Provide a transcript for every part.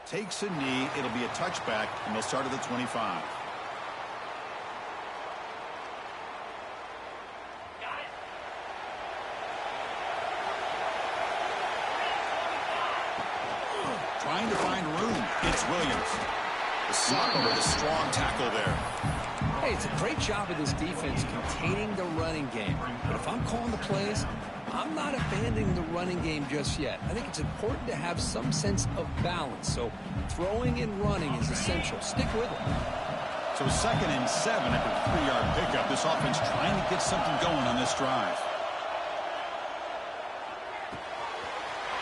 Takes a knee. It'll be a touchback, and they'll start at the 25. Trying to find room. It's Williams. The slot with a strong tackle there. Hey, it's a great job of this defense containing the running game. But if I'm calling the plays, I'm not abandoning the running game just yet. I think it's important to have some sense of balance. So throwing and running is essential. Stick with it. So 2nd and 7 after a 3-yard pickup. This offense trying to get something going on this drive.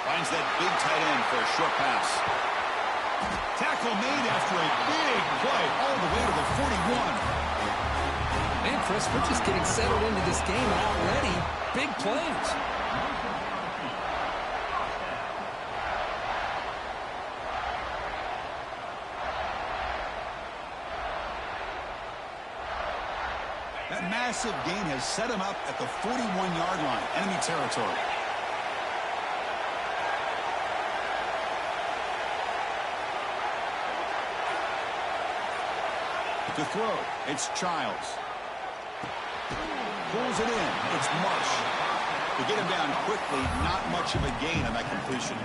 Finds that big tight end for a short pass. Tackle made after a big play all the way to the 41. Man, Chris, we're just getting settled into this game and already big plays. That massive gain has set him up at the 41-yard line, enemy territory. To throw, it's Childs. Pulls it in. It's Marsh. To get him down quickly, not much of a gain on that completion.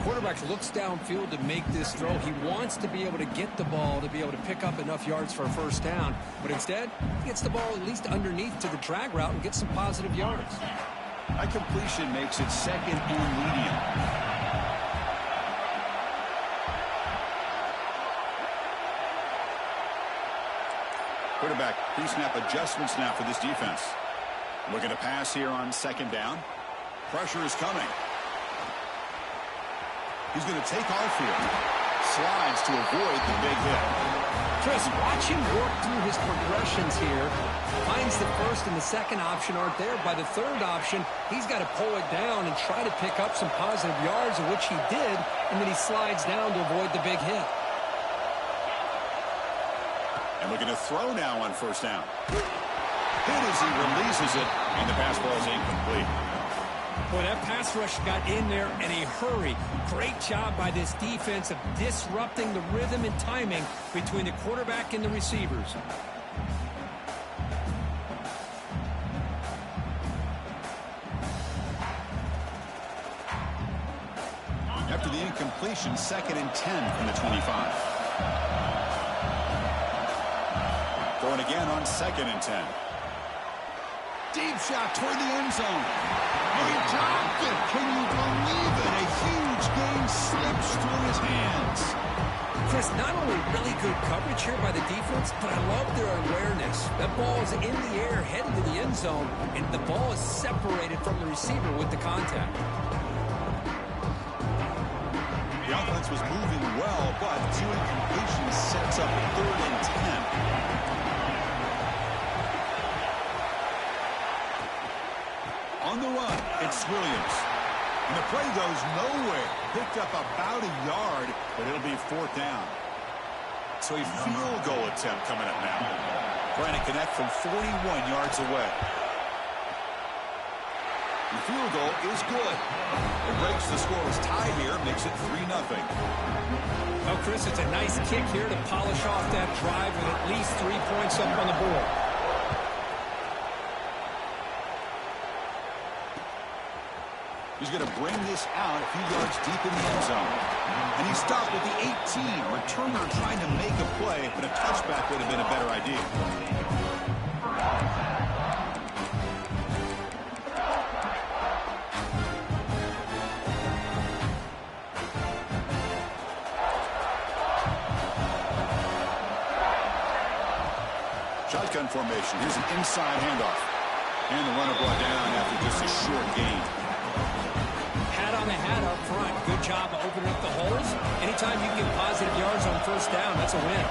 Quarterback looks downfield to make this throw. He wants to be able to get the ball to be able to pick up enough yards for a first down. But instead, he gets the ball at least underneath to the drag route and gets some positive yards. That completion makes it 2nd and medium. Quarterback pre-snap adjustments now for this defense. Looking to pass here on 2nd down. Pressure is coming. He's going to take off here. Slides to avoid the big hit. Chris, watch him work through his progressions here. Finds the first and the second option aren't there. By the third option, he's got to pull it down and try to pick up some positive yards, of which he did, and then he slides down to avoid the big hit. And looking to throw now on 1st down. Hit as he releases it, and the pass ball is incomplete. Boy, that pass rush got in there in a hurry. Great job by this defense of disrupting the rhythm and timing between the quarterback and the receivers. After the incompletion, 2nd and 10 from the 25. Going again on 2nd and 10. Deep shot toward the end zone. And he dropped it. Can you believe it? A huge gain slips through his hands. Chris, not only really good coverage here by the defense, but I love their awareness. That ball is in the air, headed to the end zone, and the ball is separated from the receiver with the contact. The offense was moving well, but 2 incompletions sets up 3rd and 10. On the run, it's Williams. And the play goes nowhere. Picked up about a yard, but it'll be 4th down. So a field goal attempt coming up now. Trying to connect from 41 yards away. The field goal is good. It breaks the scoreless tie here, makes it 3-0. Well, Chris, it's a nice kick here to polish off that drive with at least 3 points up on the board. He's going to bring this out a few yards deep in the end zone. And he stopped with the 18. Returner trying to make a play, but a touchback would have been a better idea. Shotgun formation. Here's an inside handoff. And the runner brought down after just a short gain. Hat on the hat up front. Good job of opening up the holes. Anytime you get positive yards on 1st down, that's a win.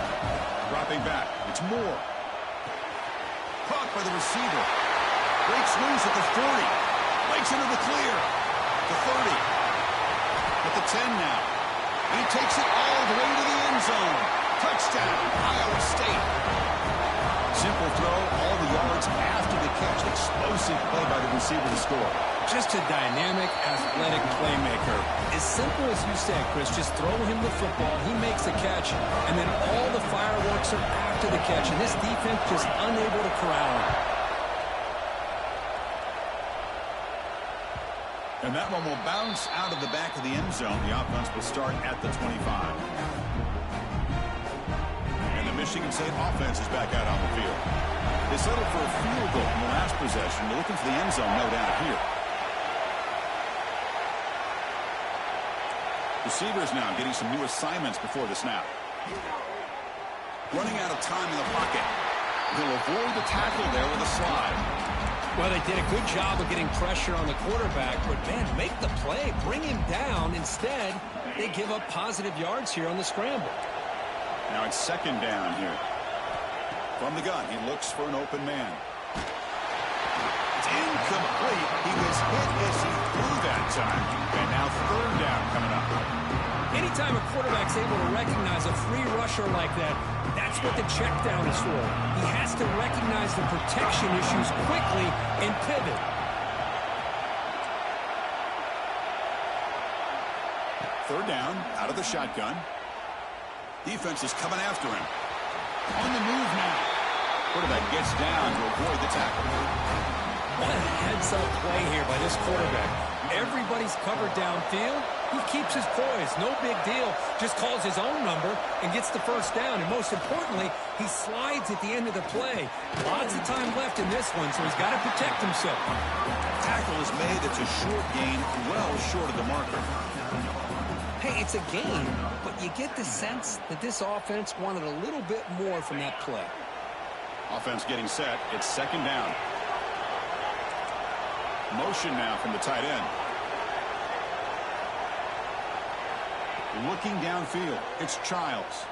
Dropping back. It's Moore. Caught by the receiver. Breaks loose at the 40. Breaks into the clear. The 30. At the 10 now. And he takes it all the way to the end zone. Touchdown, Iowa State. Simple throw, all the yards after the catch. Explosive play by the receiver to score. Just a dynamic, athletic playmaker. As simple as you said, Chris, just throw him the football, he makes a catch, and then all the fireworks are after the catch, and this defense just unable to corral him. And that one will bounce out of the back of the end zone. The offense will start at the 25. And the Michigan State offense is back out on the field. They settled for a field goal in the last possession. They're looking for the end zone, no doubt, here. Receivers now getting some new assignments before the snap. Running out of time in the pocket. He'll avoid the tackle there with a slide. Well, they did a good job of getting pressure on the quarterback, but, man, make the play. Bring him down. Instead, they give up positive yards here on the scramble. Now it's second down here. From the gun, he looks for an open man. It's incomplete. He was hit as he threw that time. And now third down coming up. Anytime a quarterback's able to recognize a free rusher like that, that's what the check down is for. He has to recognize the protection issues quickly and pivot. Third down, out of the shotgun. Defense is coming after him. On the move now. Quarterback gets down to avoid the tackle. What a heads-up play here by this quarterback. Everybody's covered downfield. He keeps his poise. No big deal. Just calls his own number and gets the first down. And most importantly, he slides at the end of the play. Lots of time left in this one, so he's got to protect himself. Tackle is made. It's a short gain, well short of the marker. Hey, it's a gain, but you get the sense that this offense wanted a little bit more from that play. Offense getting set. It's second down. Motion now from the tight end. Looking downfield. It's Childs.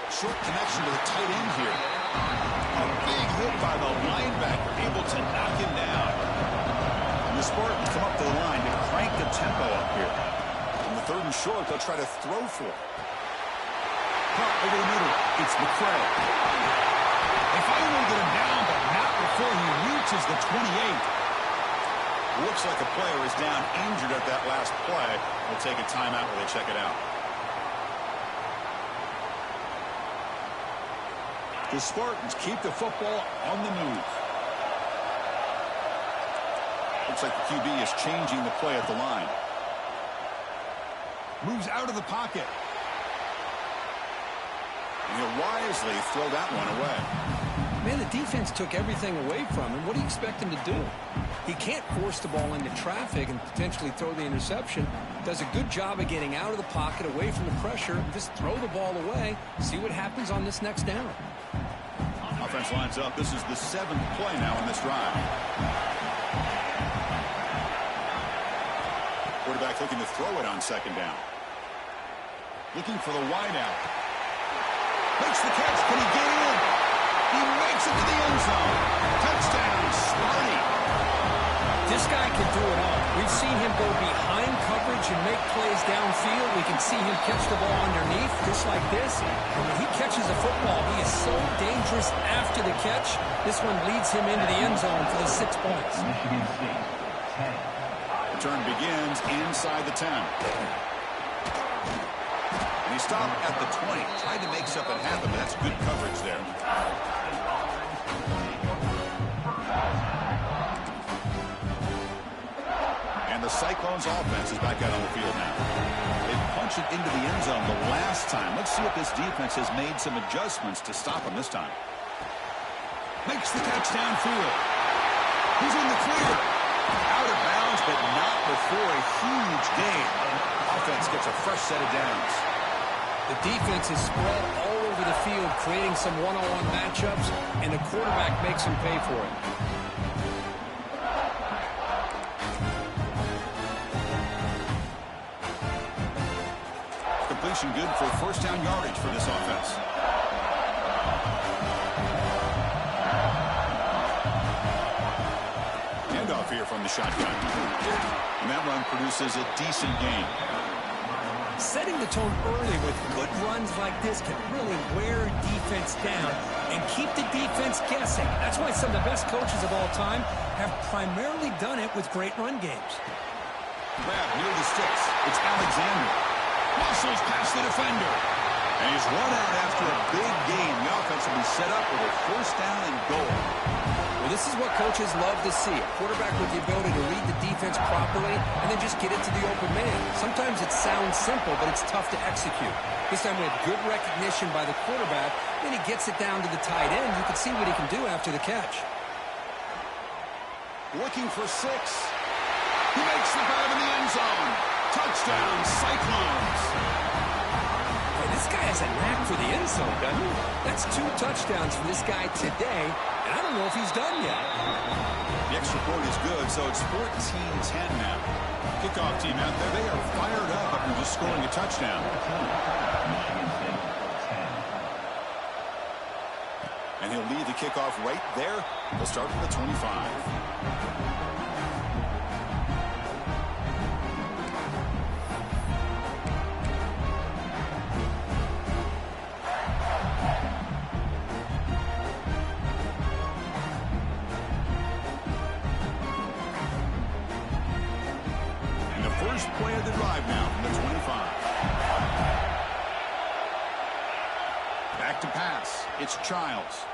Short connection to the tight end here. A big hit by the linebacker, able to knock him down. And the Spartans come up to the line to crank the tempo up here. On the third and short, they'll try to throw for it. Pump over the middle. It's McCray. They finally get him down, but not before he reaches the 28. Looks like a player is down injured at that last play. We'll take a timeout while they check it out. The Spartans keep the football on the move. Looks like the QB is changing the play at the line. Moves out of the pocket. And he'll wisely throw that one away. Man, the defense took everything away from him. What do you expect him to do? He can't force the ball into traffic and potentially throw the interception. Does a good job of getting out of the pocket, away from the pressure, and just throw the ball away. See what happens on this next down. Offense lines up. This is the 7th play now in this drive. Quarterback looking to throw it on second down. Looking for the wideout. Makes the catch. Can he get in? He makes it to the end zone. Touchdown, Sparty. This guy can do it all. We've seen him go behind coverage and make plays downfield. We can see him catch the ball underneath, just like this. And when he catches a football, he is so dangerous after the catch. This one leads him into the end zone for the 6 points. Return begins inside the 10. And he stopped at the 20. Tried to make something happen, but that's good coverage there. And the Cyclones offense is back out on the field now. They punched it into the end zone the last time. Let's see if this defense has made some adjustments to stop him this time. Makes the catch downfield. He's in the clear. Out of bounds, but not before a huge gain. Offense gets a fresh set of downs. The defense is spread all over the field, creating some one-on-one matchups, and the quarterback makes him pay for it. Completion good for first down yardage for this offense. Here from the shotgun. And that run produces a decent gain. setting the tone early with good runs like this can really wear defense down and keep the defense guessing. That's why some of the best coaches of all time have primarily done it with great run games. Grab near the sticks. It's Alexander. Muscles past the defender. And he's run out after a big gain. The offense will be set up with a first down and goal. Well, this is what coaches love to see. A quarterback with the ability to read the defense properly and then just get it to the open man. Sometimes it sounds simple, but it's tough to execute. This time we have good recognition by the quarterback. Then he gets it down to the tight end. You can see what he can do after the catch. Looking for 6. He makes the grab in the end zone. Touchdown, Cyclones. Hey, this guy has a knack for the end zone, doesn't he? That's 2 touchdowns for this guy today, and I don't know if he's done yet. The extra point is good, so it's 14-10 now. Kickoff team out there, they are fired up after just scoring a touchdown. And he'll lead the kickoff right there. They'll start from the 25. First play of the drive now from the 25. Back to pass. It's Childs.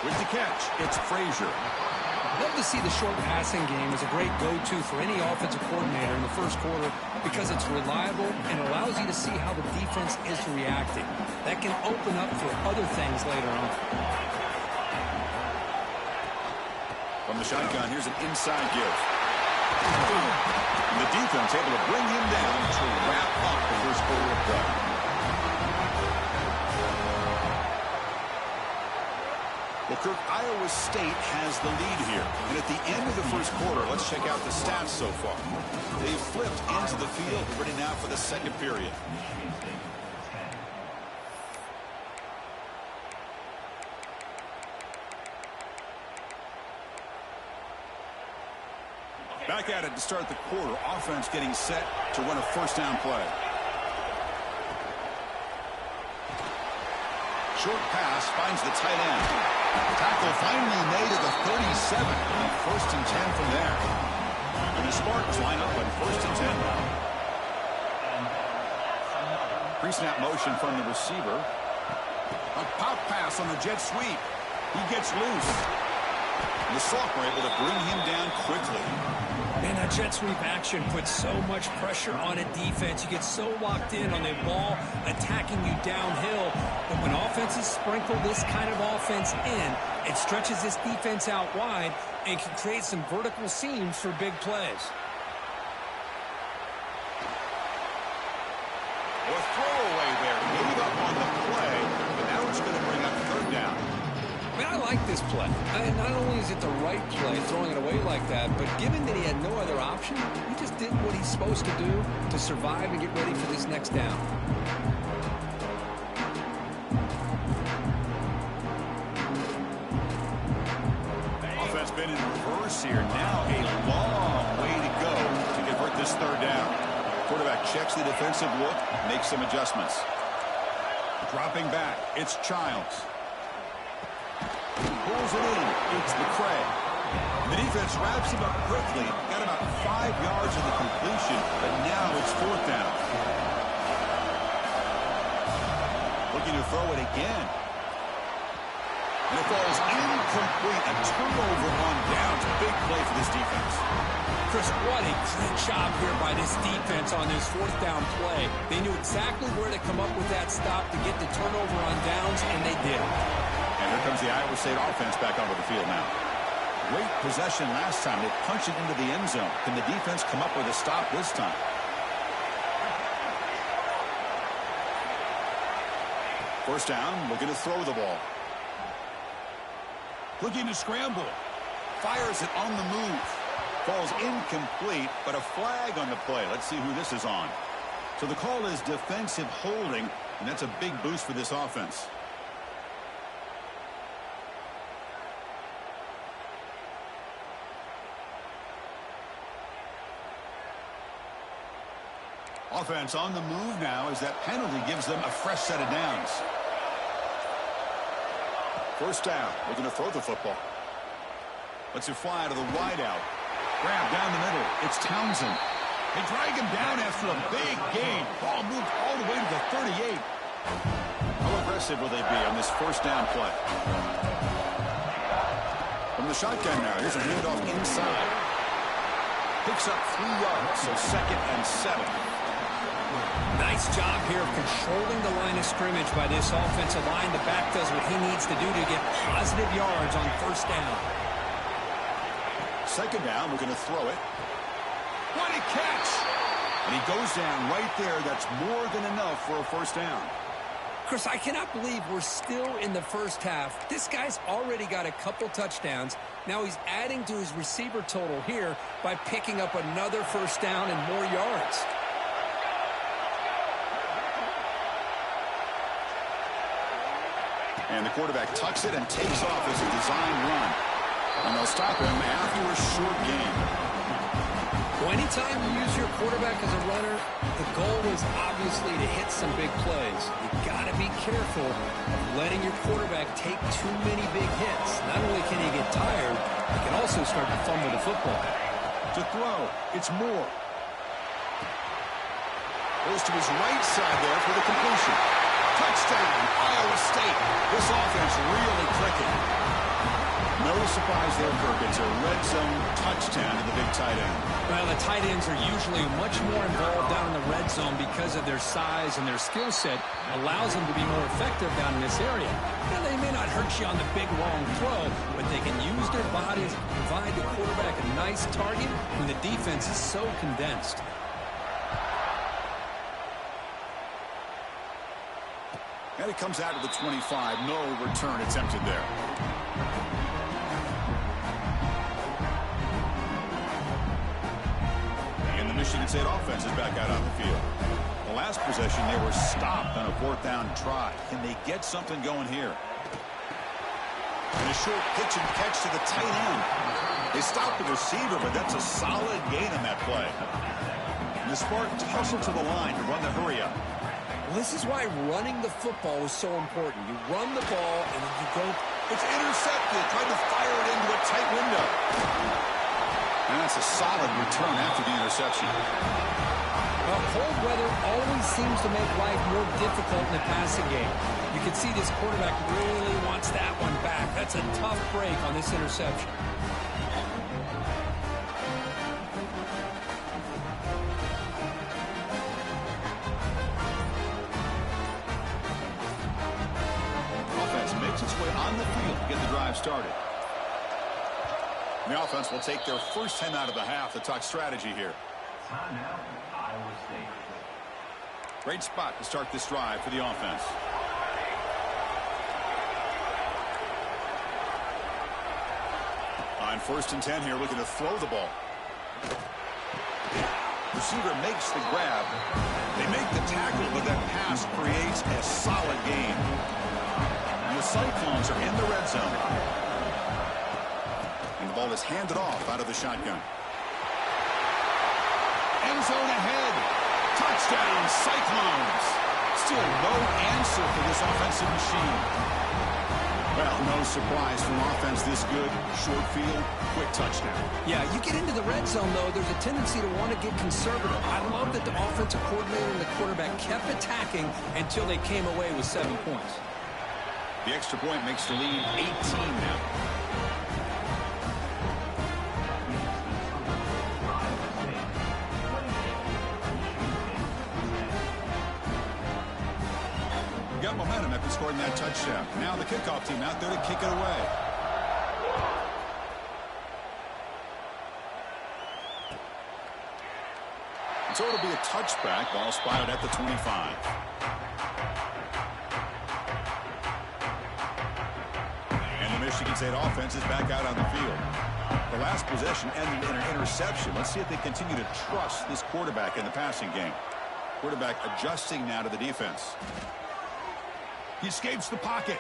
With the catch, it's Frazier. Love to see the short passing game as a great go-to for any offensive coordinator in the first quarter because it's reliable and allows you to see how the defense is reacting. That can open up for other things later on. From the shotgun, here's an inside give. And the defense able to bring him down to wrap up the first quarter of play. Well, Kirk, Iowa State has the lead here. And at the end of the first quarter, let's check out the stats so far. They've flipped into the field, ready now for the second period. Back at it to start the quarter. Offense getting set to run a first down play. Short pass finds the tight end. Tackle finally made at the 37. And first and 10 from there. And the Spartans line up on first and 10 now. Pre-snap motion from the receiver. A pop pass on the jet sweep. He gets loose. And the Sophomore able to bring him down quickly. Man, that jet sweep action puts so much pressure on a defense. You get so locked in on the ball attacking you downhill. But when offenses sprinkle this kind of offense in, it stretches this defense out wide and can create some vertical seams for big plays. A throwaway there. Gave up on the play, but now it's going to bring up third down. I mean, I like this play. Not only is it the right play, throwing it away like that, but given that he had no other option, he just did what he's supposed to do to survive and get ready for this next down. Offense been in reverse here. Now a long way to go to convert this third down. Quarterback checks the defensive look, makes some adjustments. Dropping back, it's Childs. Pulls it in. It's McCray. The defense wraps him up quickly. Got about 5 yards in the completion, but now it's fourth down. Looking to throw it again. And it falls incomplete. A turnover on downs. Big play for this defense. Chris, what a great job here by this defense on this fourth down play. They knew exactly where to come up with that stop to get the turnover on downs, and they did it. And here comes the Iowa State offense back onto the field now. Great possession last time. They punch it into the end zone. Can the defense come up with a stop this time? First down, looking to throw the ball. Looking to scramble. Fires it on the move. Falls incomplete, but a flag on the play. Let's see who this is on. So the call is defensive holding, and that's a big boost for this offense. Offense on the move now as that penalty gives them a fresh set of downs. First down. We're going to throw the football. Lets it fly to the wideout. Grab down the middle. It's Townsend. They drag him down after a big gain. Ball moved all the way to the 38. How aggressive will they be on this first down play? From the shotgun now, here's a handoff inside. Picks up 3 yards, so 2nd and 7. Nice job here of controlling the line of scrimmage by this offensive line. The back does what he needs to do to get positive yards on first down. 2nd down, we're going to throw it. What a catch! And he goes down right there. That's more than enough for a first down. Chris, I cannot believe we're still in the first half. This guy's already got a couple touchdowns. Now he's adding to his receiver total here by picking up another first down and more yards. And the quarterback tucks it and takes off as a design run. And they'll stop him after a short gain. Well, anytime you use your quarterback as a runner, the goal is obviously to hit some big plays. You've got to be careful of letting your quarterback take too many big hits. Not only can he get tired, he can also start to fumble the football. To throw, it's Moore. Goes to his right side there for the completion. Touchdown, Iowa State. This offense really clicking. No surprise there, Kirk. It's a red zone touchdown to the big tight end. Well, the tight ends are usually much more involved down in the red zone because of their size and their skill set allows them to be more effective down in this area. Now, they may not hurt you on the big, long throw, but they can use their bodies to provide the quarterback a nice target when the defense is so condensed. And it comes out to the 25. No return attempted there. Michigan State offense is back out on the field. The last possession, they were stopped on a 4th down try. Can they get something going here? And a short pitch and catch to the tight end. They stopped the receiver, but that's a solid gain on that play. And the Spartans hustle to the line to run the hurry up. Well, this is why running the football is so important. You run the ball and you go. It's intercepted, trying to fire it into a tight window. And that's a solid return after the interception. Well, cold weather always seems to make life more difficult in the passing game. You can see this quarterback really wants that one back. That's a tough break on this interception. Offense makes its way on the field to get the drive started. The offense will take their first 10 out of the half to talk strategy here. Timeout, Iowa State. Great spot to start this drive for the offense. On 1st and 10 here, looking to throw the ball. Receiver makes the grab. They make the tackle, but that pass creates a solid gain. And the Cyclones are in the red zone. And the ball is handed off out of the shotgun. End zone ahead. Touchdown, Cyclones. Still no answer for this offensive machine. Well, no surprise from offense this good. Short field, quick touchdown. Yeah, you get into the red zone, though, there's a tendency to want to get conservative. I love that the offensive coordinator and the quarterback kept attacking until they came away with 7 points. The extra point makes the lead 18 now. Got momentum after scoring that touchdown. Now the kickoff team out there to kick it away. And so it'll be a touchback. Ball spotted at the 25. And the Michigan State offense is back out on the field. The last possession ended in an interception. Let's see if they continue to trust this quarterback in the passing game. Quarterback adjusting now to the defense. He escapes the pocket.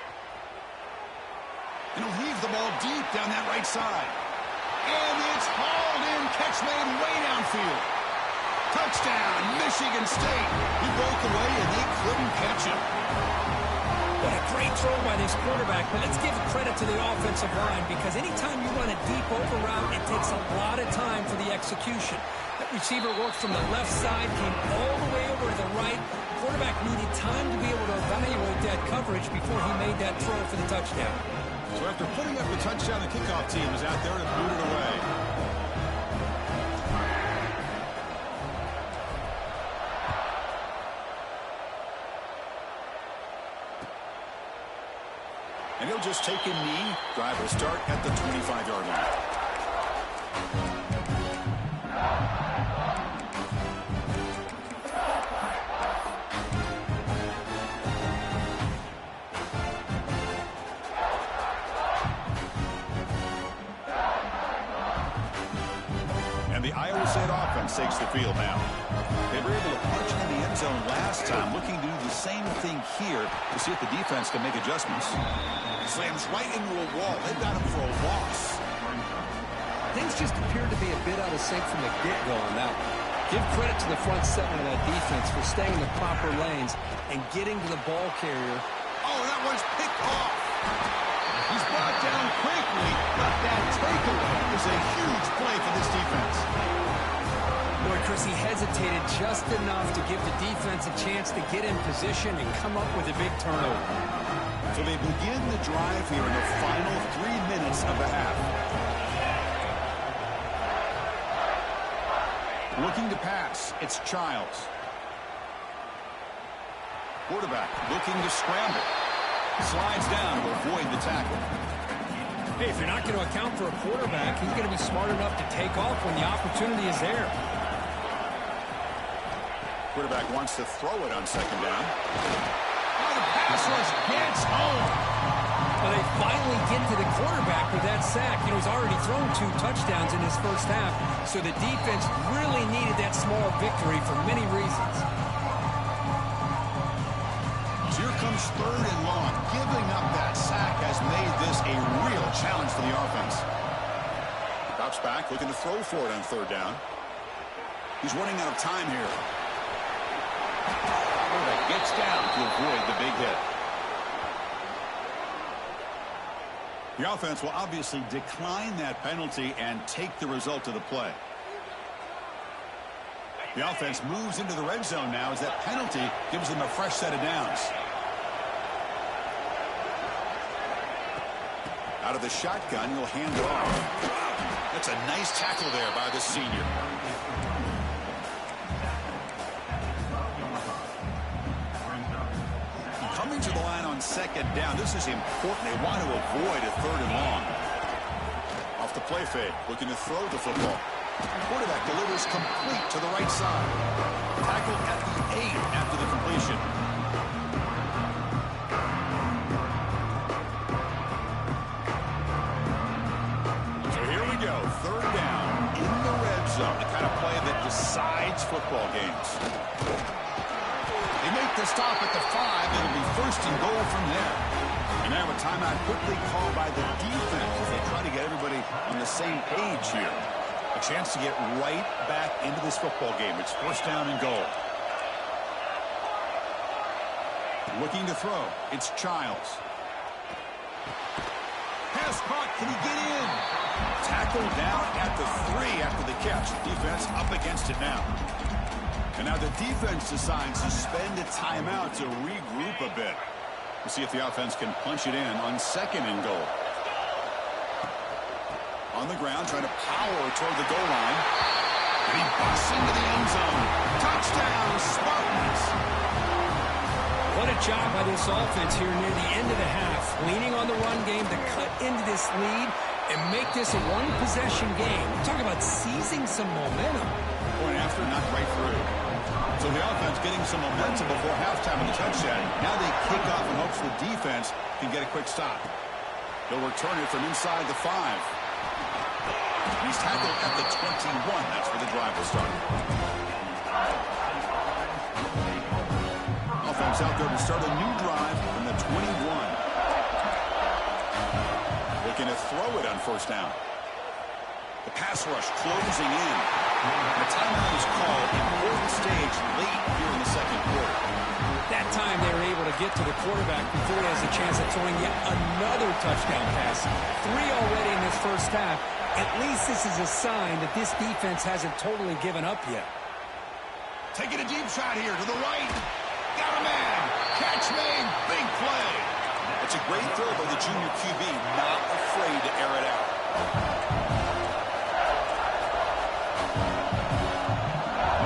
And he'll heave the ball deep down that right side. And it's hauled in. Catch made way downfield. Touchdown, Michigan State. He broke away, and they couldn't catch him. What a great throw by this quarterback, but let's give credit to the offensive line because anytime you run a deep over route, it takes a lot of time for the execution. That receiver worked from the left side, came all the way over to the right. Quarterback needed time to be able to evaluate that coverage before he made that throw for the touchdown. So after putting up the touchdown, the kickoff team is out there to boot it away. And he'll just take a knee. Drive will start at the 25-yard line. And the Iowa State offense takes the field now. They were able to punch in the end zone last time, looking to do the same thing here to see if the defense can make adjustments. Slams right into a wall. They've got him for a loss. Things just appeared to be a bit out of sync from the get-go on that one. Give credit to the front seven of that defense for staying in the proper lanes and getting to the ball carrier. Oh, that one's picked off. He's brought down quickly, but that takeaway is a huge play for this defense. Boy, Chris, he hesitated just enough to give the defense a chance to get in position and come up with a big turnover. So they begin the drive here in the final 3 minutes of the half. Looking to pass, it's Childs. Quarterback looking to scramble. Slides down to avoid the tackle. Hey, if you're not going to account for a quarterback, he's going to be smart enough to take off when the opportunity is there. Quarterback wants to throw it on second down. Oh, the pass rush gets home. Well, they finally get to the quarterback with that sack. You know, he's already thrown 2 touchdowns in his first half, so the defense really needed that small victory for many reasons. So here comes 3rd and long. Giving up that sack has made this a real challenge for the offense. Drops back, looking to throw for it on 3rd down. He's running out of time here. Quarterback gets down to avoid the big hit. The offense will obviously decline that penalty and take the result of the play. The offense moves into the red zone now as that penalty gives them a fresh set of downs. Out of the shotgun, he'll hand it off. That's a nice tackle there by the senior. Coming to the line on second down. This is important. They want to avoid a 3rd and long. Off the play fake, looking to throw the football. Quarterback delivers complete to the right side. Tackled at the 8 after the completion. So here we go. 3rd down in the red zone. The kind of play that decides football games. They make the stop at the 5. It'll be 1st and goal from there. And now a timeout quickly called by the defense as they try to get everybody on the same page here. A chance to get right back into this football game. It's 1st down and goal. Looking to throw. It's Childs. Pass caught. Can he get in? Tackled down at the 3 after the catch. Defense up against it now. And now the defense decides to spend a timeout to regroup a bit. We'll see if the offense can punch it in on 2nd and goal. On the ground, trying to power toward the goal line. And he busts into the end zone. Touchdown, Spartans! What a job by this offense here near the end of the half. Leaning on the run game to cut into this lead and make this a one-possession game. Talk about seizing some momentum. Point after, knocked right through. So the offense getting some momentum before halftime in the touchdown. Now they kick off in hopes the defense can get a quick stop. They'll return it from inside the 5. He's tackled at the 21. That's where the drive will start. Offense out there to start a new drive from the 21. Looking to throw it on 1st down. The pass rush closing in. The timeout is called. Important stage late get to the quarterback before he has a chance at throwing yet another touchdown pass. 3 already in this first half. At least this is a sign that this defense hasn't totally given up yet. Taking a deep shot here to the right. Got a man. Catch made. Big play. It's a great throw by the junior QB. Not afraid to air it out.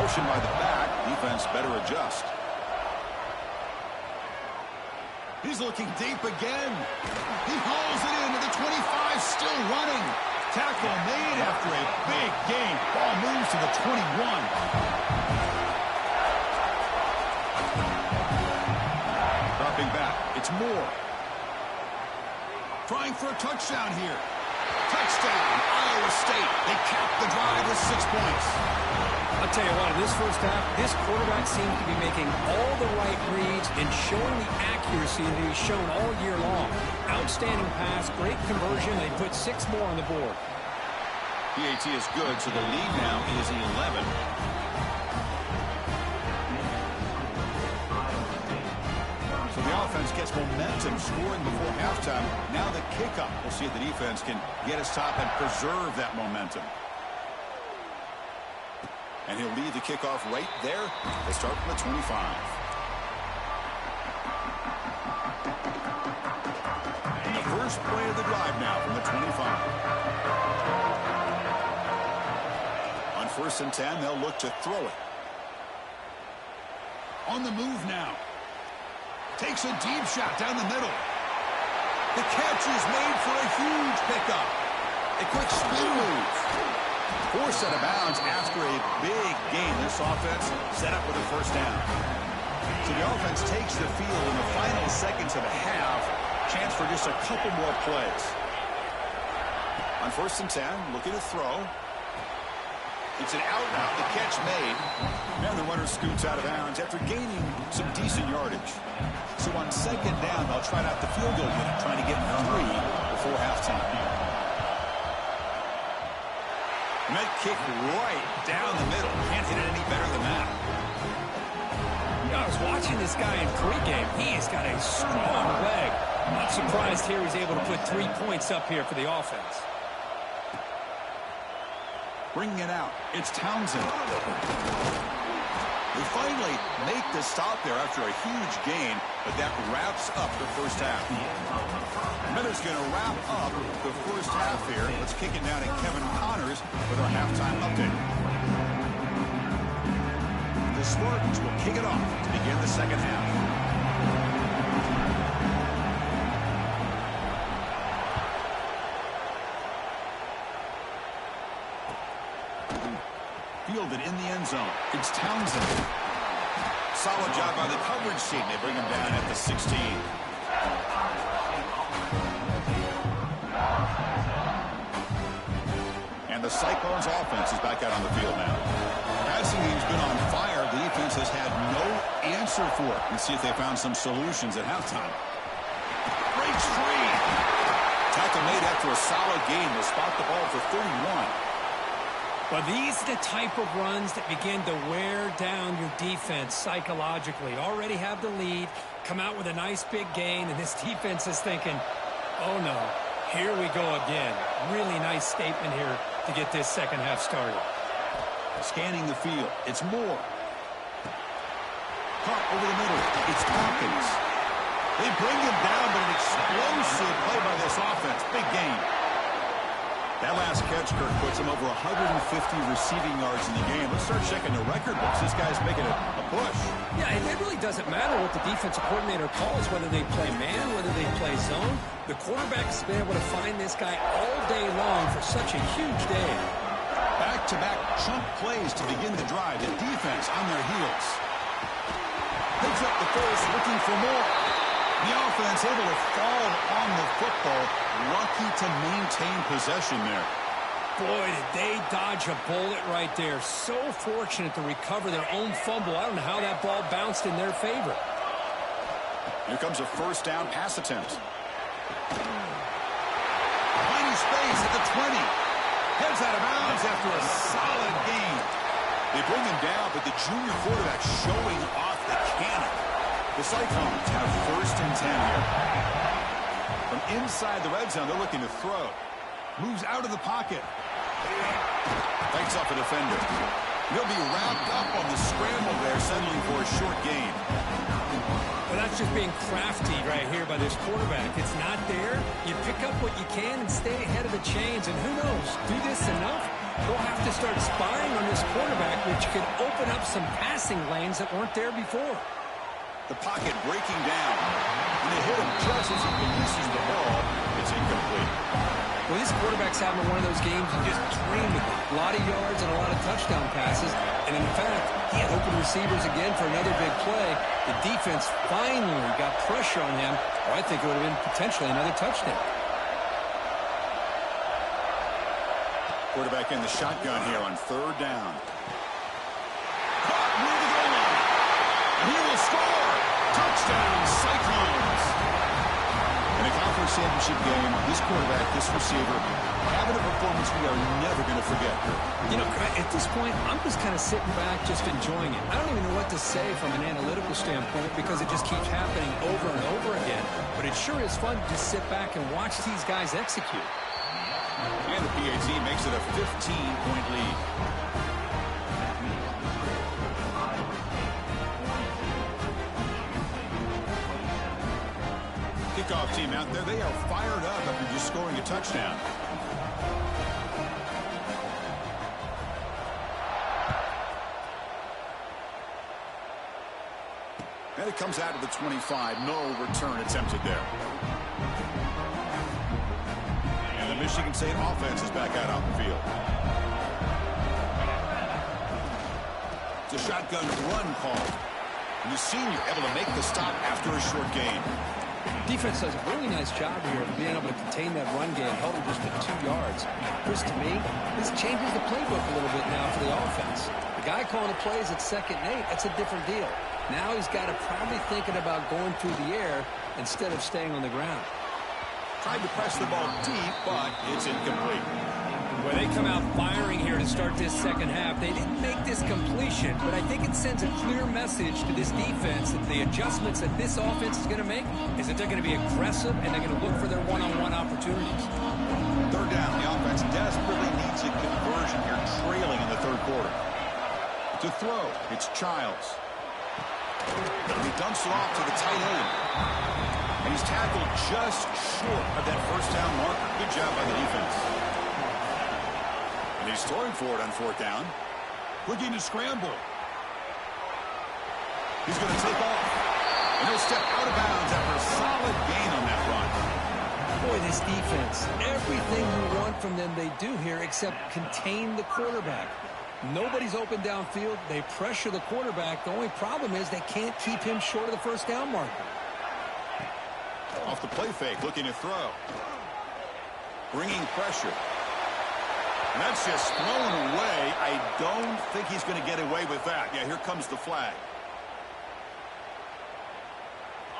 Motion by the back. Defense better adjust. He's looking deep again. He hauls it into the 25, still running. Tackle made after a big gain. Ball moves to the 21. Dropping back. It's Moore. Trying for a touchdown here. Touchdown, Iowa State. They cap the drive with 6 points. I'll tell you what, in this first half, this quarterback seems to be making all the right reads and showing the accuracy that he's shown all year long. Outstanding pass, great conversion. They put 6 more on the board. PAT is good, so the lead now is 11. So the offense gets momentum, scoring before halftime. Now the kickoff. We'll see if the defense can get us top and preserve that momentum. And he'll lead the kickoff right there. They start from the 25. The first play of the drive now from the 25. On 1st and 10, they'll look to throw it. On the move now. Takes a deep shot down the middle. The catch is made for a huge pickup. A quick spin move. Forced out of bounds after a big gain. This offense set up with a first down. So the offense takes the field in the final seconds of a half. Chance for just a couple more plays. On 1st and 10, looking to throw. It's an out route. The catch made. And the runner scoots out of bounds after gaining some decent yardage. So on 2nd down, they'll try out the field goal unit, trying to get 3 before halftime. And that kick right down the middle. Can't hit it any better than that. You know, I was watching this guy in pregame. He has got a strong leg. Not surprised here he's able to put 3 points up here for the offense. Bringing it out. It's Townsend. They finally make the stop there after a huge gain, but that wraps up the first half. Miller's going to wrap up the first half here. Let's kick it down to Kevin Connors with our halftime update. The Spartans will kick it off to begin the second half. Fielded in the end zone. It's Townsend. Solid job by the coverage team. They bring him down at the 16. And the Cyclones offense is back out on the field now. Passing game's been on fire. The defense has had no answer for it. Let's see if they found some solutions at halftime. Breaks free. Tackle made after a solid gain. They'll spot the ball for 31. Well, these are the type of runs that begin to wear down your defense psychologically. Already have the lead, come out with a nice big gain, and this defense is thinking, oh no, here we go again. Really nice statement here to get this second half started. Scanning the field, it's Moore. Caught over the middle, it's Hawkins. They bring him down, but an explosive play by this offense. Big gain. That last catch, Kirk, puts him over 150 receiving yards in the game. Let's start checking the record books. This guy's making a push. Yeah, and it really doesn't matter what the defensive coordinator calls, whether they play man, whether they play zone. The quarterback's been able to find this guy all day long for such a huge day. Back-to-back chunk plays to begin the drive. The defense on their heels. Picks up the first, looking for more. The offense able to fall on the football. Lucky to maintain possession there. Boy, did they dodge a bullet right there. So fortunate to recover their own fumble. I don't know how that ball bounced in their favor. Here comes a first down pass attempt. Finding space at the 20. Heads out of bounds after a solid gain. They bring him down, but the junior quarterback showing off the cannon. The Cyclones have 1st and 10 here. From inside the red zone, they're looking to throw. Moves out of the pocket. Fights off a defender. He'll be wrapped up on the scramble there, settling for a short gain. Well, that's just being crafty right here by this quarterback. It's not there. You pick up what you can and stay ahead of the chains. And who knows, do this enough, they'll have to start spying on this quarterback, which could open up some passing lanes that weren't there before. The pocket breaking down. And they hit him just as he releases the ball. It's incomplete. Well, this quarterback's having one of those games you just dreamed about. A lot of yards and a lot of touchdown passes. And in fact, he had open receivers again for another big play. The defense finally got pressure on him. Or I think it would have been potentially another touchdown. Quarterback in the shotgun here on 3rd down. Caught near the goal line. And he will score. Touchdown, Cyclones. In a conference championship game, this quarterback, this receiver, having a performance we are never going to forget. You know, at this point, I'm just kind of sitting back, just enjoying it. I don't even know what to say from an analytical standpoint because it just keeps happening over and over again. But it sure is fun to just sit back and watch these guys execute. And the PAT makes it a 15-point lead. Kickoff team out there, they are fired up after just scoring a touchdown. And it comes out of the 25. No return attempted there. And the Michigan State offense is back out on the field. It's a shotgun run call. And the senior able to make the stop after a short gain. Defense does a really nice job here of being able to contain that run game, held it just to 2 yards. Chris, to me, this changes the playbook a little bit now for the offense. The guy calling the plays at 2nd and 8, that's a different deal. Now he's got to probably thinking about going through the air instead of staying on the ground. Tried to press the ball deep, but it's incomplete. Well, they come out firing here to start this 2nd half. They didn't make this completion, but I think it sends a clear message to this defense that the adjustments that this offense is going to make is that they're going to be aggressive and they're going to look for their one-on-one opportunities. 3rd down, the offense desperately needs a conversion here, trailing in the 3rd quarter. To throw, it's Childs. He dumps it off to the tight end. And he's tackled just short of that 1st down marker. Good job by the defense. And he's throwing for it on 4th down. Looking to scramble. He's going to take off. And he'll step out of bounds after a solid gain on that run. Boy, this defense, everything you want from them they do here except contain the quarterback. Nobody's open downfield. They pressure the quarterback. The only problem is they can't keep him short of the 1st down marker. Off the play fake, looking to throw. Bringing pressure. And that's just thrown away. I don't think he's going to get away with that. Yeah, here comes the flag.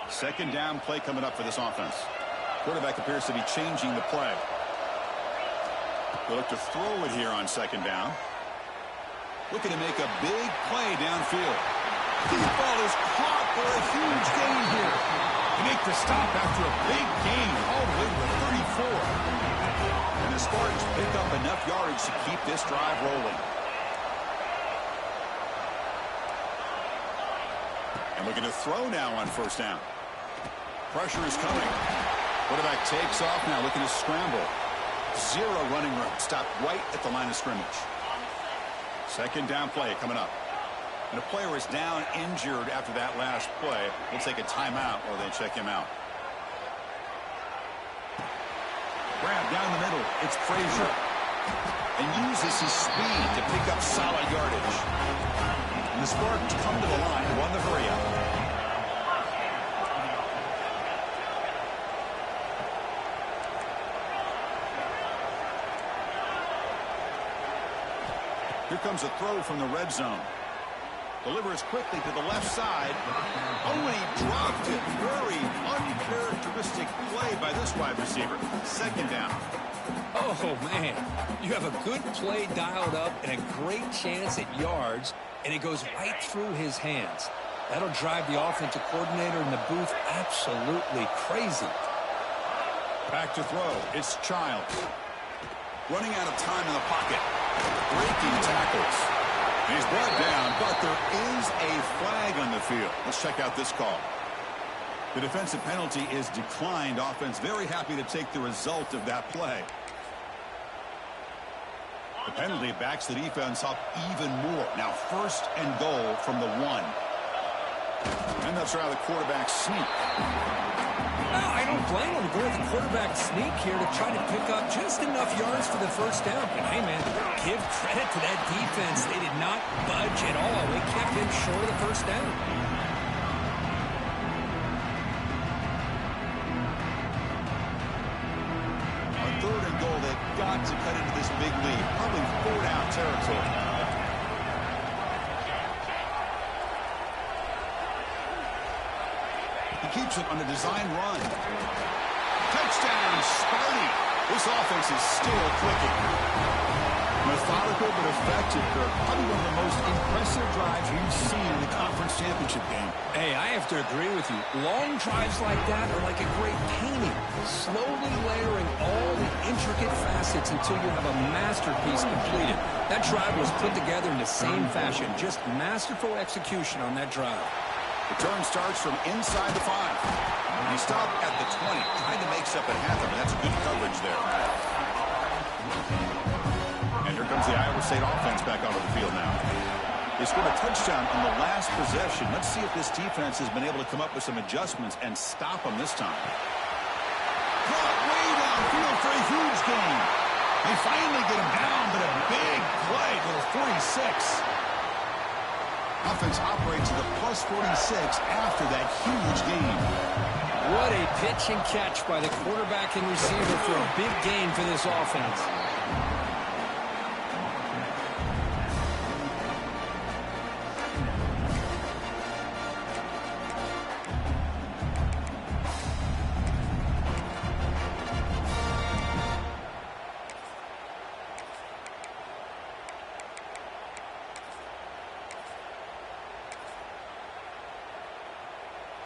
2nd down play coming up for this offense. Quarterback appears to be changing the play. They'll look to throw it here on 2nd down. Looking to make a big play downfield. The ball is caught for a huge gain here. They make the stop after a big gain all the way to the 34. And the Spartans pick up enough yardage to keep this drive rolling. And looking to throw now on 1st down. Pressure is coming. Quarterback takes off now, looking to scramble. 0 running room. Stopped right at the line of scrimmage. 2nd down play coming up. And a player is down injured after that last play. We'll take a timeout or they check him out. Grab down the middle. It's Frazier. And uses his speed to pick up solid yardage. And the Spartans come to the line to run the hurry up. Here comes a throw from the red zone. Delivers quickly to the left side. Oh, and he dropped it. Very uncharacteristic play by this wide receiver. 2nd down. Oh, man. You have a good play dialed up and a great chance at yards, and it goes right through his hands. That'll drive the offensive coordinator in the booth absolutely crazy. Back to throw. It's Childs. Running out of time in the pocket. Breaking tackles. And he's brought down, but there is a flag on the field. Let's check out this call. The defensive penalty is declined. Offense very happy to take the result of that play. The penalty backs the defense up even more. Now 1st and goal from the 1. And that's around the quarterback sneak. Well, I don't blame him going with the quarterback sneak here to try to pick up just enough yards for the first down. But hey, man, give credit to that defense. They did not budge at all. They kept him short of the first down. On 3rd and goal, they've got to cut into this big lead. Probably 4-down territory. He keeps it on a design run. Touchdown, Sparty. This offense is still clicking. Methodical but effective, Kirk. Probably one of the most impressive drives we've seen in the conference championship game. Hey, I have to agree with you. Long drives like that are like a great painting. Slowly layering all the intricate facets until you have a masterpiece completed. That drive was put together in the same fashion. Just masterful execution on that drive. The turn starts from inside the 5. He stopped at the 20. Trying to make up at half. I mean, that's good coverage there. And here comes the Iowa State offense back onto the field now. They scored a touchdown on the last possession. Let's see if this defense has been able to come up with some adjustments and stop them this time. Brought way downfield for a huge gain. They finally get him down, but a big play to the 46. Offense operates to the plus 46 after that huge gain. What a pitch and catch by the quarterback and receiver for a big gain for this offense.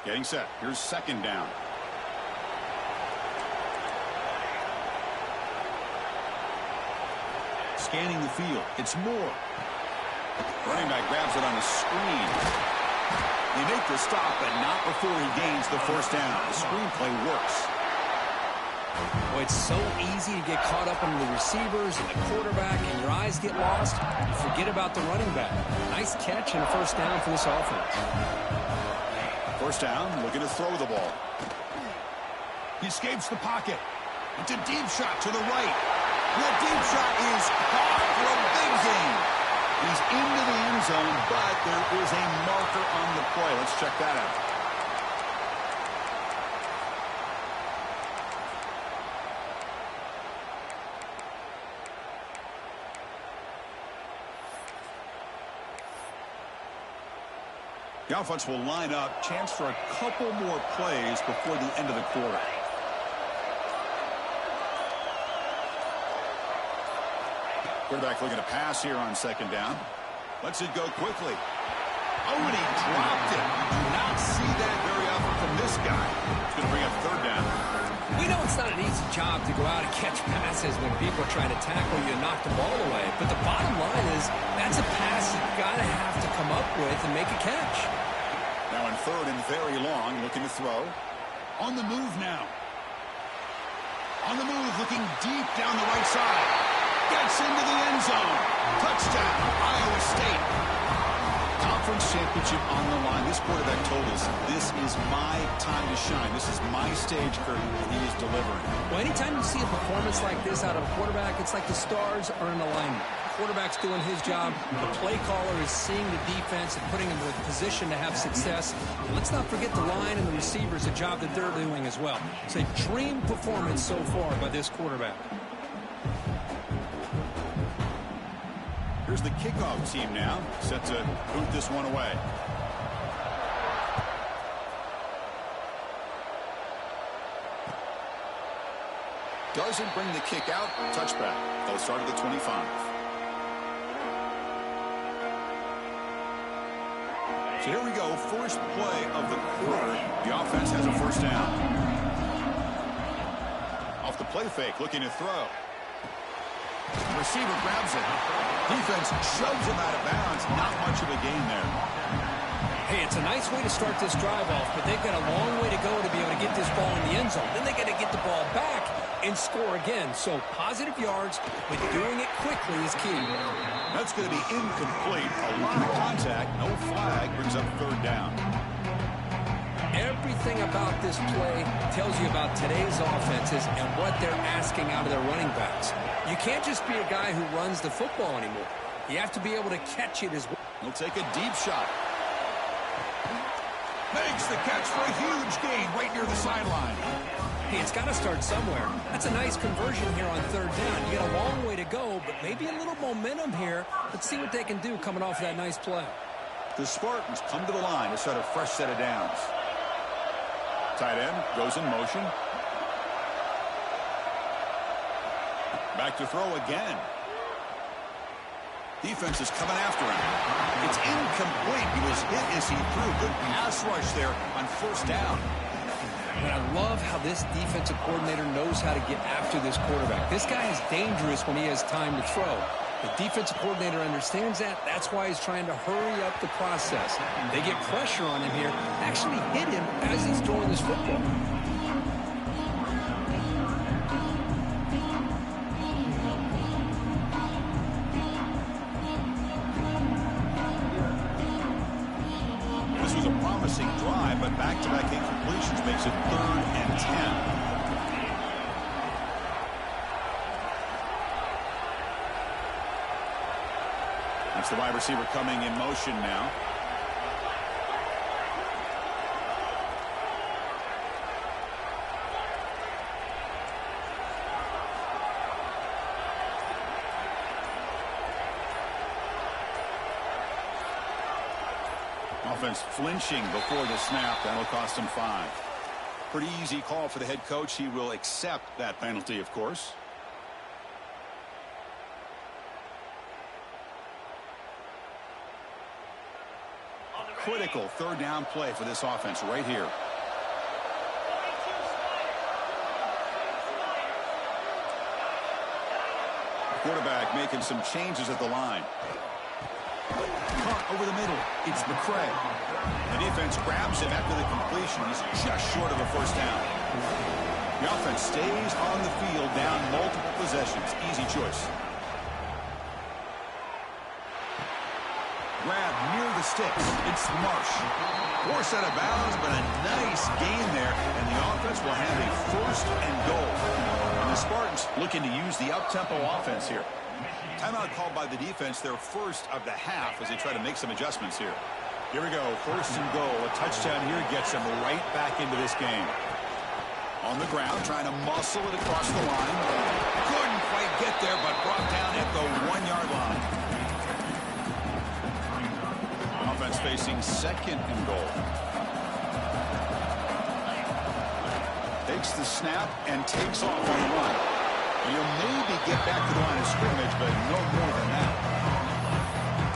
Getting set. Here's 2nd down. Scanning the field. It's Moore. Running back grabs it on the screen. They make the stop, but not before he gains the 1st down. The screenplay works. Well, it's so easy to get caught up in the receivers and the quarterback, and your eyes get lost. You forget about the running back. Nice catch and a 1st down for this offense. 1st down, looking to throw the ball. He escapes the pocket. It's a deep shot to the right. That deep shot is caught for a big gain. He's into the end zone, but there is a marker on the play. Let's check that out. The offense will line up. Chance for a couple more plays before the end of the quarter. Quarterback looking to pass here on 2nd down. Lets it go quickly. Oh, and he dropped it. You do not see that very often from this guy. It's going to bring up 3rd down. We know it's not an easy job to go out and catch passes when people are trying to tackle you and knock the ball away. But the bottom line is that's a pass you've got to have to come up with and make a catch. Now in 3rd and very long, looking to throw. On the move now. On the move, looking deep down the right side. Gets into the end zone. Touchdown, Iowa State. Conference championship on the line. This quarterback told us, this is my time to shine. This is my stage curtain, and he is delivering. Well, anytime you see a performance like this out of a quarterback, it's like the stars are in alignment. Quarterback's doing his job. The play caller is seeing the defense and putting him in a position to have success. And let's not forget the line and the receivers, the job that they're doing as well. It's a dream performance so far by this quarterback. Here's the kickoff team now, set to boot this one away. Doesn't bring the kick out. Touchback. They'll start at the 25. So here we go, first play of the quarter. The offense has a first down. Off the play fake, looking to throw. The receiver grabs it. Defense shoves him out of bounds. Not much of a gain there. Hey, it's a nice way to start this drive off, but they've got a long way to go to be able to get this ball in the end zone. Then they got to get the ball back and score again. So positive yards, but doing it quickly is key. That's going to be incomplete. A lot of contact. No flag. Brings up third down. Everything about this play tells you about today's offenses and what they're asking out of their running backs. You can't just be a guy who runs the football anymore. You have to be able to catch it as well. He'll take a deep shot. Makes the catch for a huge gain right near the sideline. Hey, it's got to start somewhere. That's a nice conversion here on third down. You got a long way to go, but maybe a little momentum here. Let's see what they can do coming off that nice play. The Spartans come to the line to set a fresh set of downs. Tight end goes in motion. Back to throw again. Defense is coming after him. It's incomplete. He was hit as he threw. Good pass rush there on first down. And I love how this defensive coordinator knows how to get after this quarterback. This guy is dangerous when he has time to throw. The defensive coordinator understands that. That's why he's trying to hurry up the process. They get pressure on him here, actually hit him as he's throwing this football. This was a promising drive, but back-to-back incompletions makes it 3rd and 10. That's the wide receiver coming in motion now. Offense flinching before the snap. That'll cost him 5. Pretty easy call for the head coach. He will accept that penalty, of course. Critical third down play for this offense right here. Quarterback making some changes at the line. Caught over the middle. It's McCray. The defense grabs him after the completion. He's just short of a first down. The offense stays on the field down multiple possessions. Easy choice. Grab near the sticks. It's Marsh. Forced out of bounds, but a nice gain there, and the offense will have a 1st and goal. And the Spartans looking to use the up-tempo offense here. Timeout called by the defense, their first of the half as they try to make some adjustments here. Here we go, 1st and goal. A touchdown here gets them right back into this game. On the ground, trying to muscle it across the line. Couldn't quite get there, but brought down at the 1-yard line. Offense facing 2nd and goal. Takes the snap and takes off on the run. You'll maybe get back to the line of scrimmage, but no more than that.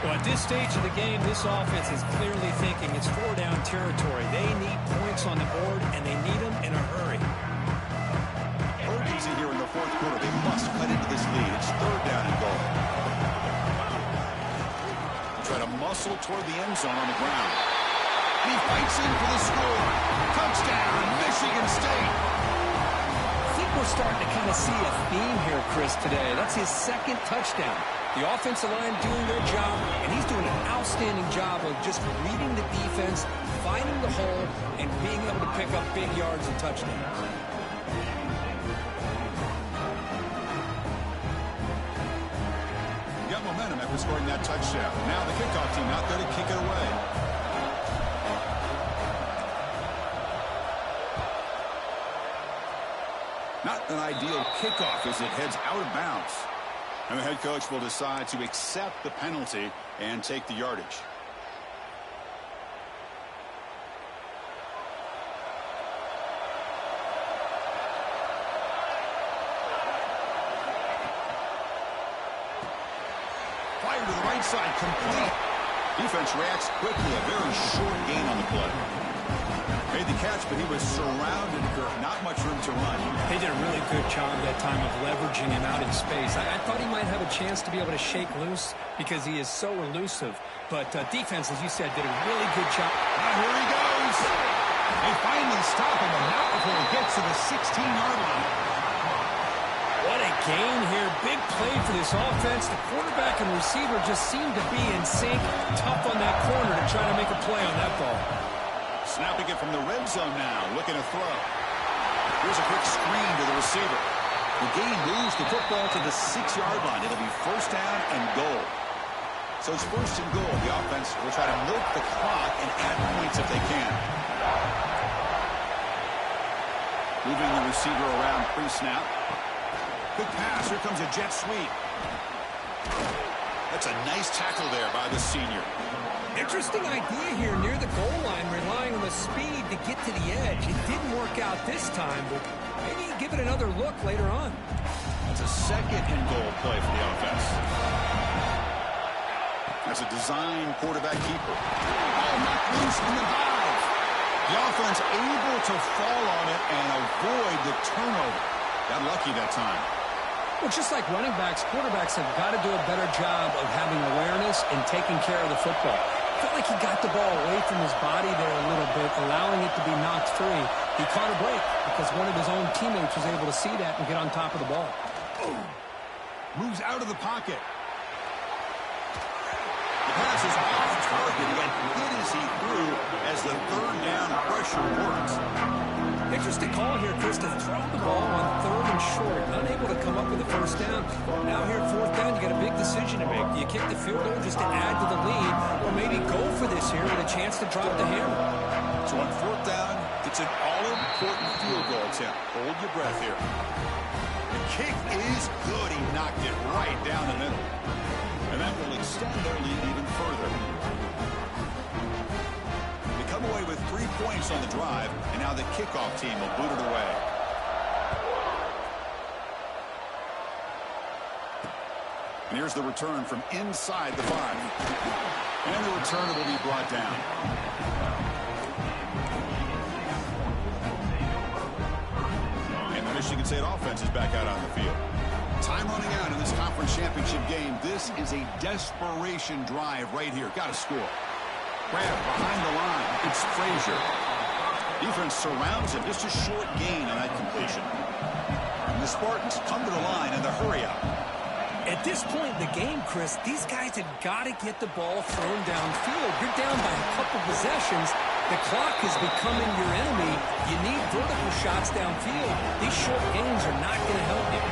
Well, at this stage of the game, this offense is clearly thinking it's 4-down territory. They need points on the board, and they need them in a hurry. Urgency here in the 4th quarter. They must cut into this lead. It's 3rd down and goal. Try to muscle toward the end zone on the ground. And he fights in for the score. Touchdown, Michigan State. I think we're starting to kind of see a theme here, Chris, today. That's his 2nd touchdown. The offensive line doing their job, and he's doing an outstanding job of just reading the defense, finding the hole, and being able to pick up big yards and touchdowns. Momentum after scoring that touchdown. Now the kickoff team out there to kick it away. Not an ideal kickoff as it heads out of bounds. And the head coach will decide to accept the penalty and take the yardage. Fire to the right side, complete. Defense reacts quickly. A very short gain on the play. Made the catch, but he was surrounded. Not much room to run. They did a really good job that time of leveraging him out in space. I thought he might have a chance to be able to shake loose because he is so elusive. But defense, as you said, did a really good job. Here he goes. They finally stop him, but not before he gets to the 16-yard line. What a gain here. Big play for this offense. The quarterback and receiver just seemed to be in sync. Tough on that corner to try to make a play on that ball. Snapping it from the red zone now, looking to throw. Here's a quick screen to the receiver. The gain moves the football to the 6-yard line. It'll be first down and goal. So it's first and goal. The offense will try to milk the clock and add points if they can. Moving the receiver around pre-snap. Quick pass. Here comes a jet sweep. That's a nice tackle there by the senior. Interesting idea here near the goal line, relying on the speed to get to the edge. It didn't work out this time, but maybe give it another look later on. That's a second and goal play for the offense. That's a design quarterback keeper. Oh, knocked loose in the dive. The offense able to fall on it and avoid the turnover. Got lucky that time. Well, just like running backs, quarterbacks have got to do a better job of having awareness and taking care of the football. Felt like he got the ball away from his body there a little bit, allowing it to be knocked free. He caught a break because one of his own teammates was able to see that and get on top of the ball. Moves out of the pocket. The pass is off target. He got hit as he threw as the third down pressure works. Interesting call here, Chris, to throw the ball on third and short. Unable to come up with a first down. Now here at fourth down, you got a big decision to make. Do you kick the field goal just to add to the lead, or maybe go for this here with a chance to drop the hammer? So on fourth down, it's an all-important field goal attempt. Hold your breath here. The kick is good. He knocked it right down the middle. And that will extend their lead even further. Come away with 3 points on the drive, and now the kickoff team will boot it away. And here's the return from inside the 5. And the return will be brought down. And the Michigan State offense is back out on the field. Time running out in this conference championship game. This is a desperation drive right here. Got to score. Grab behind the line. It's Frazier. Defense surrounds him. Just a short gain on that completion. And the Spartans come to the line in the hurry up. At this point in the game, Chris, these guys have got to get the ball thrown downfield. You're down by a couple possessions. The clock is becoming your enemy. You need vertical shots downfield. These short gains are not going to help you.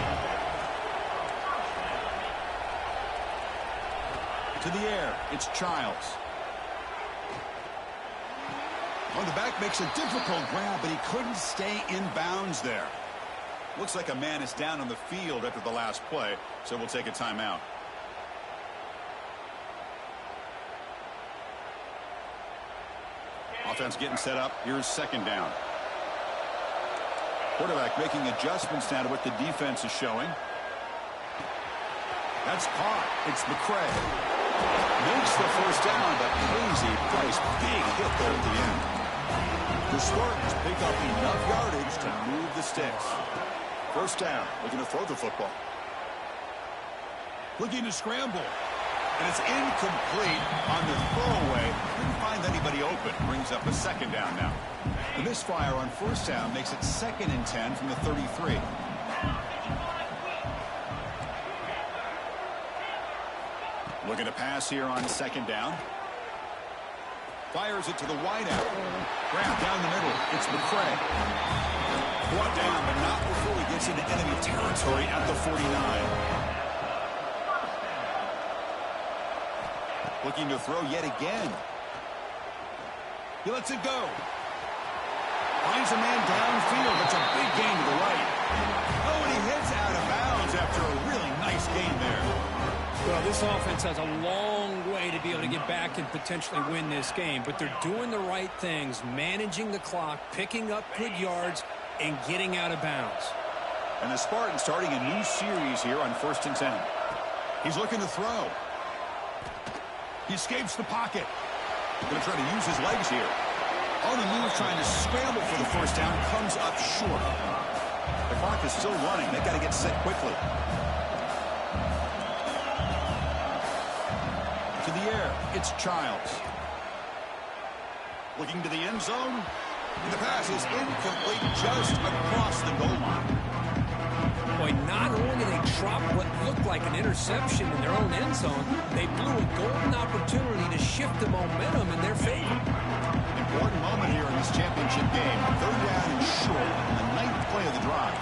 To the air. It's Childs. Oh, the back makes a difficult grab, but he couldn't stay in bounds there. Looks like a man is down on the field after the last play, so we'll take a timeout. Offense getting set up. Here's second down. Quarterback making adjustments now to what the defense is showing. That's caught. It's McCray. Makes the first down, but crazy price. Big hit there at the end. The Spartans pick up enough yardage to move the sticks. First down, looking to throw the football. Looking to scramble. And it's incomplete on the throwaway. Couldn't find anybody open. Brings up a second down now. The misfire on first down makes it 2nd and 10 from the 33. Looking to pass here on second down. Fires it to the wideout. Grab down the middle. It's McCray. Brought down, but not before he gets into enemy territory at the 49. Looking to throw yet again. He lets it go. Finds a man downfield. It's a big gain to the right. Oh, and he heads out of bounds after a really nice gain there. Well, this offense has a long way to be able to get back and potentially win this game, but they're doing the right things, managing the clock, picking up good yards, and getting out of bounds. And the Spartans starting a new series here on 1st and 10. He's looking to throw. He escapes the pocket. Going to try to use his legs here. On the move, trying to scramble for the first down, comes up short. The clock is still running. They've got to get set quickly. To the air, it's Childs. Looking to the end zone. The pass is incomplete just across the goal line. Boy, not only did they drop what looked like an interception in their own end zone, they blew a golden opportunity to shift the momentum in their favor. Important moment here in this championship game. Third down and short on the 9th play of the drive.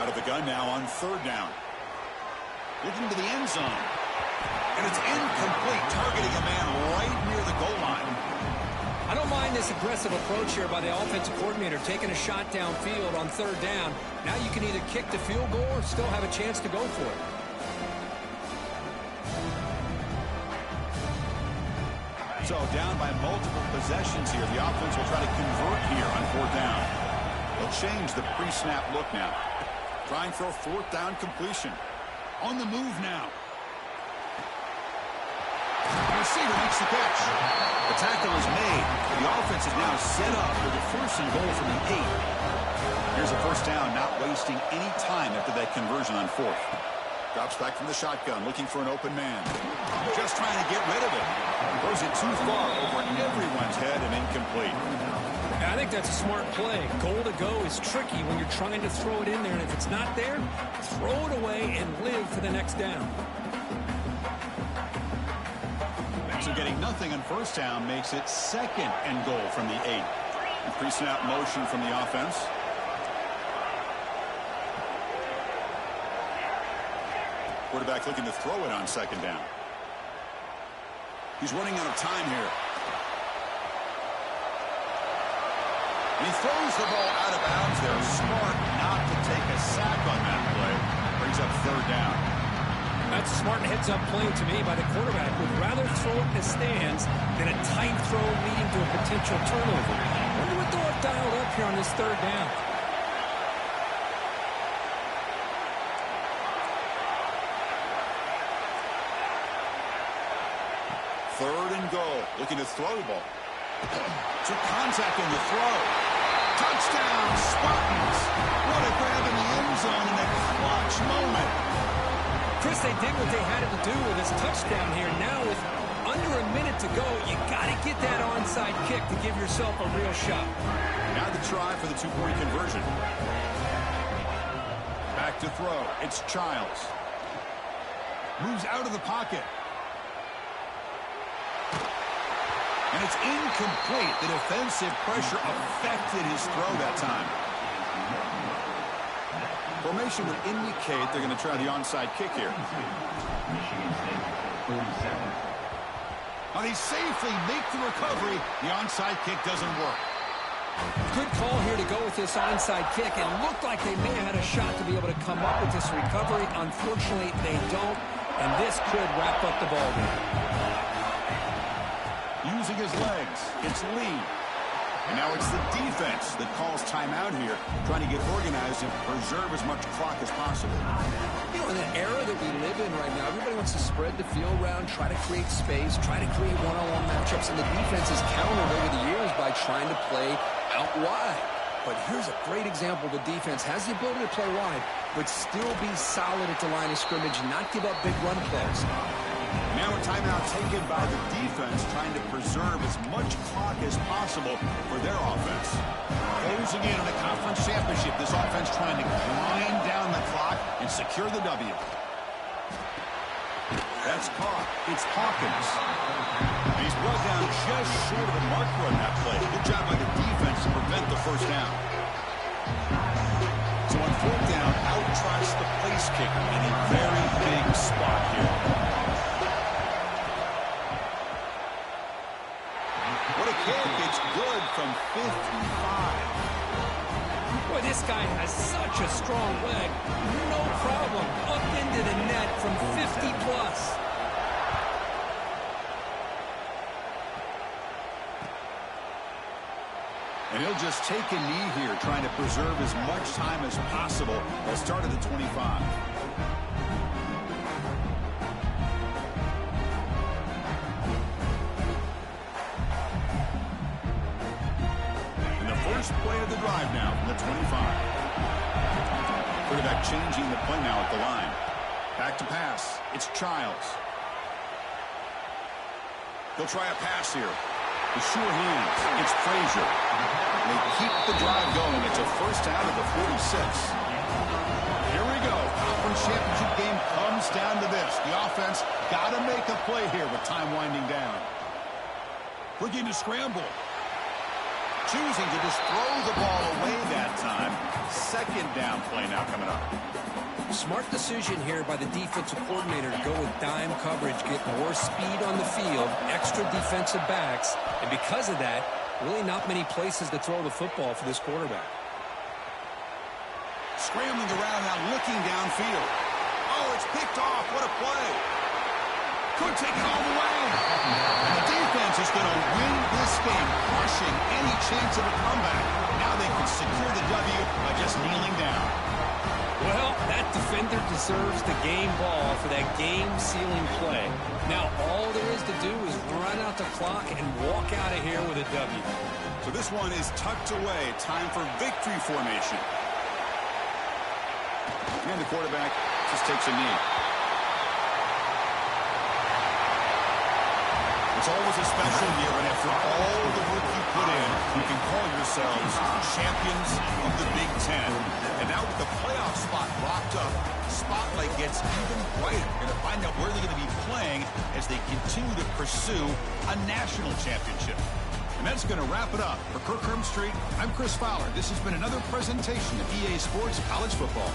Out of the gun now on third down. Looking to the end zone. And it's incomplete, targeting a man right near the goal line. I don't mind this aggressive approach here by the offensive coordinator, taking a shot downfield on third down. Now you can either kick the field goal or still have a chance to go for it. So down by multiple possessions here. The offense will try to convert here on fourth down. They'll change the pre-snap look now. Trying for a fourth down completion. On the move now. The receiver makes the catch. The tackle is made. The offense is now set up for the first and goal from the 8. Here's a first down, not wasting any time after that conversion on fourth. Drops back from the shotgun, looking for an open man. Just trying to get rid of it. Throws it too far over everyone's head and incomplete. I think that's a smart play. Goal to go is tricky when you're trying to throw it in there, and if it's not there, throw it away and live for the next down. So getting nothing on first down makes it second and goal from the 8. Pre-snap motion from the offense. Quarterback looking to throw it on second down. He's running out of time here. And he throws the ball out of bounds there. Smart not to take a sack on that play. Brings up third down. That's a smart heads-up play to me by the quarterback. Would rather throw it in the stands than a tight throw leading to a potential turnover. I wonder what they'll have dialed up here on this third down. Third and goal. Looking to throw the ball. Took contact on the throw. Touchdown, Spartans. What a grab in the end zone in a clutch moment. Chris, they did what they had to do with this touchdown here. Now with under a minute to go, you got to get that onside kick to give yourself a real shot. Now the try for the two-point conversion. Back to throw. It's Childs. Moves out of the pocket. And it's incomplete. The defensive pressure affected his throw that time. Formation would indicate they're going to try the onside kick here. But he safely makes the recovery. The onside kick doesn't work. Good call here to go with this onside kick. It looked like they may have had a shot to be able to come up with this recovery. Unfortunately, they don't, and this could wrap up the ball game. Using his legs, it's Lee. And now it's the defense that calls timeout here, trying to get organized and preserve as much clock as possible. You know, in the era that we live in right now, everybody wants to spread the field around, try to create space, try to create one-on-one matchups, and the defense has countered over the years by trying to play out wide. But here's a great example. The defense has the ability to play wide, but still be solid at the line of scrimmage and not give up big run plays. Now a timeout taken by the defense, trying to preserve as much clock as possible for their offense. Closing in on a conference championship, this offense trying to grind down the clock and secure the W. That's caught. It's Hawkins. And he's brought down just short of the marker on that play. Good job by the defense to prevent the first down. So on fourth down, out trots the place kicker in a very big spot here. What a kick. It's good from 55. Boy, this guy has such a strong leg. No problem. Up into the net from 50 plus. And he'll just take a knee here, trying to preserve as much time as possible. They'll start at the 25. First play of the drive now from the 25. Quarterback changing the play now at the line. Back to pass. It's Childs. He'll try a pass here. With sure hands, it's Frazier. They keep the drive going. It's a first down at the 46. Here we go. Conference championship game comes down to this. The offense got to make a play here with time winding down. Looking to scramble. Choosing to just throw the ball away that time. Second down play now coming up. Smart decision here by the defensive coordinator to go with dime coverage, get more speed on the field, extra defensive backs, and because of that, really not many places to throw the football for this quarterback. Scrambling around now, looking downfield. Oh, it's picked off. What a play. Could take it all the way. And the defense is going to win this game, crushing any chance of a comeback. Now they can secure the W by just kneeling down. Well, that defender deserves the game ball for that game-sealing play. Now, all there is to do is run out the clock and walk out of here with a W. So this one is tucked away. Time for victory formation. And the quarterback just takes a knee. It's always a special year when after all the work you put in, you can call yourselves champions of the Big Ten. And now with the playoff spot locked up, the spotlight gets even brighter. You're going to find out where they're going to be playing as they continue to pursue a national championship. And that's going to wrap it up. For Kirk Street, I'm Chris Fowler. This has been another presentation of EA Sports College Football.